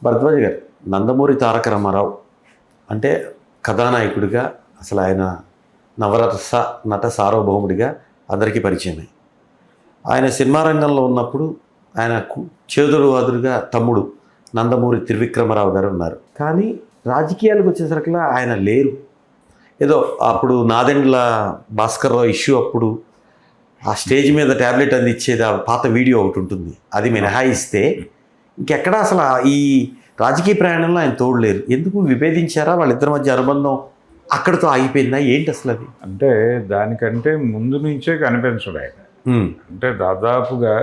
భరద్వాజ్ గారు, నందమూరి తారక రామారావు అంటే కథానాయకుడిగా అసలు ఆయన నవరస నట సార్వభౌముడిగా అందరికీ పరిచయమే. ఆయన సినిమా రంగంలో ఉన్నప్పుడు ఆయన చేదుడు వాదుడుగా తమ్ముడు నందమూరి త్రివిక్రమరావు గారు ఉన్నారు. కానీ రాజకీయాలకు వచ్చేసరికి ఆయన లేరు. ఏదో అప్పుడు నాదెండ్ల భాస్కర్రావు ఇష్యూ అప్పుడు ఆ స్టేజ్ మీద ట్యాబ్లెట్ అందించేది ఆ పాత వీడియో ఒకటి ఉంటుంది, అది మినహాయిస్తే ఇంకెక్కడ అసలు ఈ రాజకీయ ప్రయాణంలో ఆయన తోడలేరు. ఎందుకు విభేదించారా? వాళ్ళిద్దరి మధ్య అనుబంధం అక్కడితో ఆగిపోయిందా ఏంటి అసలు అది? అంటే దానికంటే ముందు నుంచే కనిపించడు ఆయన. అంటే దాదాపుగా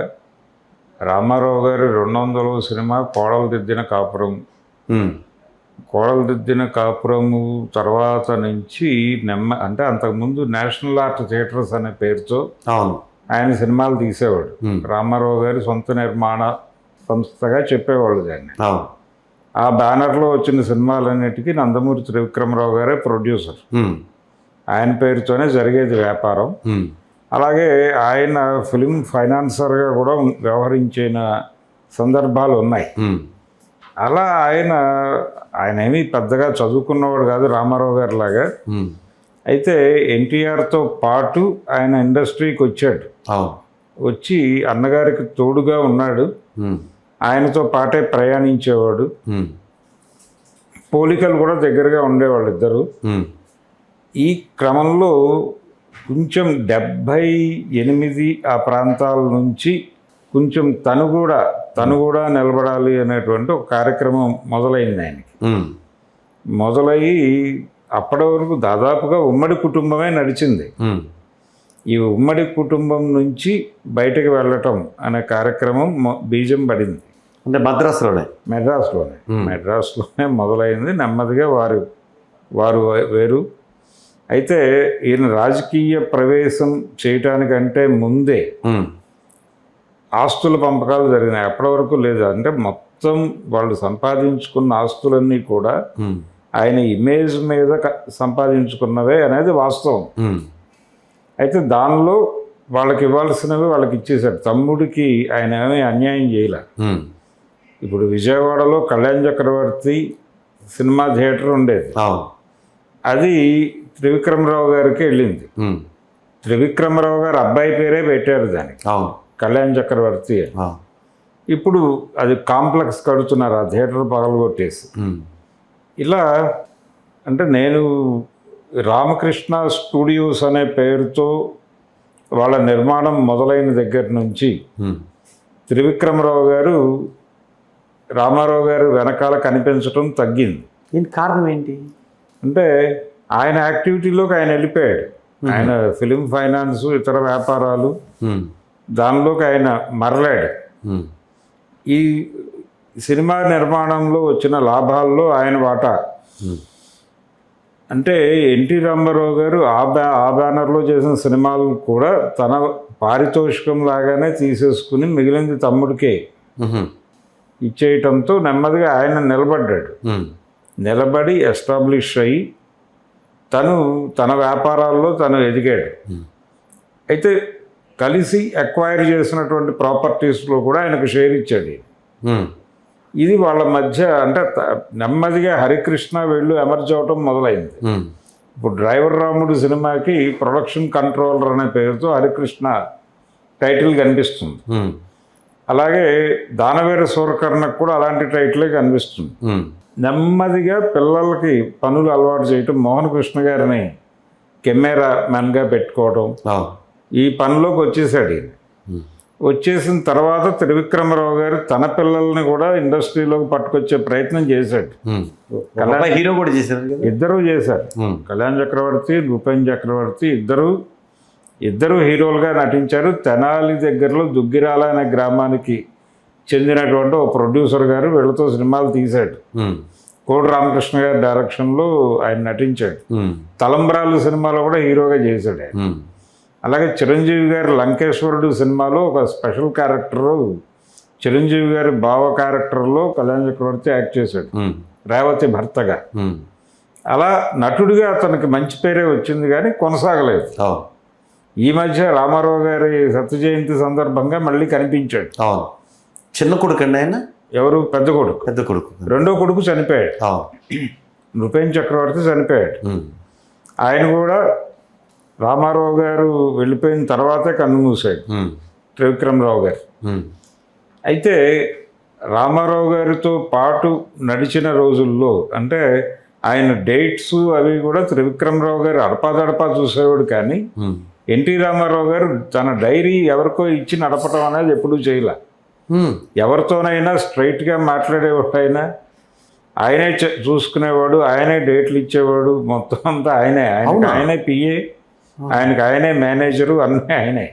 రామారావు గారు 200వ సినిమా కోడలు దిద్దిన కాపురం, కోడలు దిద్దిన కాపురము తర్వాత నుంచి అంటే అంతకుముందు నేషనల్ ఆర్ట్ థియేటర్స్ అనే పేరుతో ఆయన సినిమాలు తీసేవాడు. రామారావు గారి సొంత నిర్మాణ సంస్థగా చెప్పేవాళ్ళు దాన్ని. ఆ బ్యానర్లో వచ్చిన సినిమాలన్నిటికీ నందమూరి త్రివిక్రమరావు గారే ప్రొడ్యూసర్. ఆయన పేరుతోనే జరిగేది వ్యాపారం. అలాగే ఆయన ఫిలిం ఫైనాన్సర్గా కూడా వ్యవహరించిన సందర్భాలు ఉన్నాయి. అలా ఆయన ఏమీ పెద్దగా చదువుకున్నవాడు కాదు రామారావు గారి లాగా. అయితే ఎన్టీఆర్తో పాటు ఆయన ఇండస్ట్రీకి వచ్చాడు. వచ్చి అన్నగారికి తోడుగా ఉన్నాడు, ఆయనతో పాటే ప్రయాణించేవాడు. పోలికలు కూడా దగ్గరగా ఉండేవాళ్ళు ఇద్దరు. ఈ క్రమంలో కొంచెం 78 ఆ ప్రాంతాల నుంచి కొంచెం తను కూడా నిలబడాలి అనేటువంటి ఒక కార్యక్రమం మొదలైంది ఆయనకి. మొదలయ్యి అప్పటి వరకు దాదాపుగా ఉమ్మడి కుటుంబమే నడిచింది. ఈ ఉమ్మడి కుటుంబం నుంచి బయటకు వెళ్ళటం అనే కార్యక్రమం బీజం పడింది. అంటే మెడ్రాస్లోనే మొదలైంది. నెమ్మదిగా వారు వేరు. అయితే ఈయన రాజకీయ ప్రవేశం చేయటానికంటే ముందే ఆస్తుల పంపకాలు జరిగినాయి. అప్పటి వరకు లేదు. అంటే మొత్తం వాళ్ళు సంపాదించుకున్న ఆస్తులన్నీ కూడా ఆయన ఇమేజ్ మీద సంపాదించుకున్నవే అనేది వాస్తవం. అయితే దానిలో వాళ్ళకి ఇవ్వాల్సినవి వాళ్ళకి ఇచ్చేశారు. తమ్ముడికి ఆయన ఏమీ అన్యాయం చేయలే. ఇప్పుడు విజయవాడలో కళ్యాణ్ చక్రవర్తి సినిమా థియేటర్ ఉండేది, అది త్రివిక్రమరావు గారికి వెళ్ళింది. త్రివిక్రమరావు గారు అబ్బాయి పేరే పెట్టారు దానికి, కళ్యాణ్ చక్రవర్తి. ఇప్పుడు అది కాంప్లెక్స్ కడుతున్నారు, ఆ థియేటర్ పగలగొట్టేసి. ఇలా అంటే నేను రామకృష్ణ స్టూడియోస్ అనే పేరుతో వాళ్ళ నిర్మాణం మొదలైన దగ్గర నుంచి త్రివిక్రమరావు గారు రామారావు గారు వెనకాల కనిపించడం తగ్గింది. దీనికి కారణం ఏంటి అంటే ఆయన యాక్టివిటీలోకి ఆయన వెళ్ళిపోయాడు. ఆయన ఫిలిం ఫైనాన్స్, ఇతర వ్యాపారాలు, దానిలోకి ఆయన మరలాడు. ఈ సినిమా నిర్మాణంలో వచ్చిన లాభాల్లో ఆయన వాటా. అంటే ఎన్టీ రామారావు గారు ఆ బ్యానర్లో చేసిన సినిమాలు కూడా తన పారితోషికం లాగానే తీసేసుకుని మిగిలింది తమ్ముడికే ఇచ్చేయటంతో నెమ్మదిగా ఆయన నిలబడ్డాడు. నిలబడి ఎస్టాబ్లిష్ అయ్యి తన వ్యాపారాల్లో తను ఎదిగాడు. అయితే కలిసి అక్వైర్ చేసినటువంటి ప్రాపర్టీస్లో కూడా ఆయనకు షేర్ ఇచ్చాడు. ఇది వాళ్ళ మధ్య అంటే నెమ్మదిగా హరికృష్ణ వీళ్ళు ఎమర్జ్ అవటం మొదలైంది. ఇప్పుడు డ్రైవర్ రాముడు సినిమాకి ప్రొడక్షన్ కంట్రోలర్ అనే పేరుతో హరికృష్ణ టైటిల్ కనిపిస్తుంది. అలాగే దానవీర సూరకర్ణకు కూడా అలాంటి టైటిలే కనిపిస్తుంది. నెమ్మదిగా పిల్లలకి పనులు అలవాటు చేయటం, మోహన్ కృష్ణ గారిని కెమెరా మ్యాన్గా పెట్టుకోవడం, ఈ పనిలోకి వచ్చేసాడు. ఈయన వచ్చేసిన తర్వాత త్రివిక్రమరావు గారు తన పిల్లల్ని కూడా ఇండస్ట్రీలోకి పట్టుకొచ్చే ప్రయత్నం చేశాడు. హీరో కూడా చేశారు, ఇద్దరూ చేశారు. కళ్యాణ్ చక్రవర్తి, భూపేన్ చక్రవర్తి ఇద్దరు హీరోలుగా నటించారు. తెనాలి దగ్గరలో దుగ్గిరాల అనే గ్రామానికి చెందినటువంటి ఒక ప్రొడ్యూసర్ గారు వీళ్ళతో సినిమాలు తీశాడు. కోడి రామకృష్ణ గారి డైరెక్షన్లో ఆయన నటించాడు. తలంబ్రాలు సినిమాలో కూడా హీరోగా చేశాడు ఆయన. అలాగే చిరంజీవి గారి లంకేశ్వరుడు సినిమాలో ఒక స్పెషల్ క్యారెక్టరు, చిరంజీవి గారి బావ క్యారెక్టర్లో కళ్యాణ్ చక్రవర్తి యాక్ట్ చేశాడు, రేవతి భర్తగా. అలా నటుడిగా అతనికి మంచి పేరే వచ్చింది, కానీ కొనసాగలేదు. ఈ మధ్య రామారావు గారి 100వ జయంతి సందర్భంగా మళ్ళీ కనిపించాడు. చిన్న కొడుకు అండి ఆయన. ఎవరు పెద్ద కొడుకు. పెద్ద కొడుకు. రెండో కొడుకు చనిపోయాడు, అవును. నృపేన్ చక్రవర్తి చనిపోయాడు. ఉమ్. ఆయన కూడా రామారావు గారు వెళ్ళిపోయిన తర్వాతే కన్ను మూసాడు, ఉమ్. త్రివిక్రమరావు గారు. ఉమ్. అయితే రామారావు గారితో పాటు నడిచిన రోజుల్లో అంటే ఆయన డేట్స్ అవి కూడా త్రివిక్రమరావు గారు అడపాదడపా చూసేవాడు, కానీ ఉమ్. ఎన్టీ రామారావు గారు తన డైరీ ఎవరికో ఇచ్చి నడపడం అనేది ఎప్పుడూ చేయలే. ఉమ్. ఎవరితోనైనా స్ట్రైట్గా మాట్లాడేవాడు ఆయన, ఆయనే చూసుకునేవాడు, ఆయనే డేట్లు ఇచ్చేవాడు, మొత్తం అంతా ఆయనే. ఆయనకి ఆయనే పిఏ, ఆయనకి ఆయనే మేనేజరు, అన్నీ ఆయనే.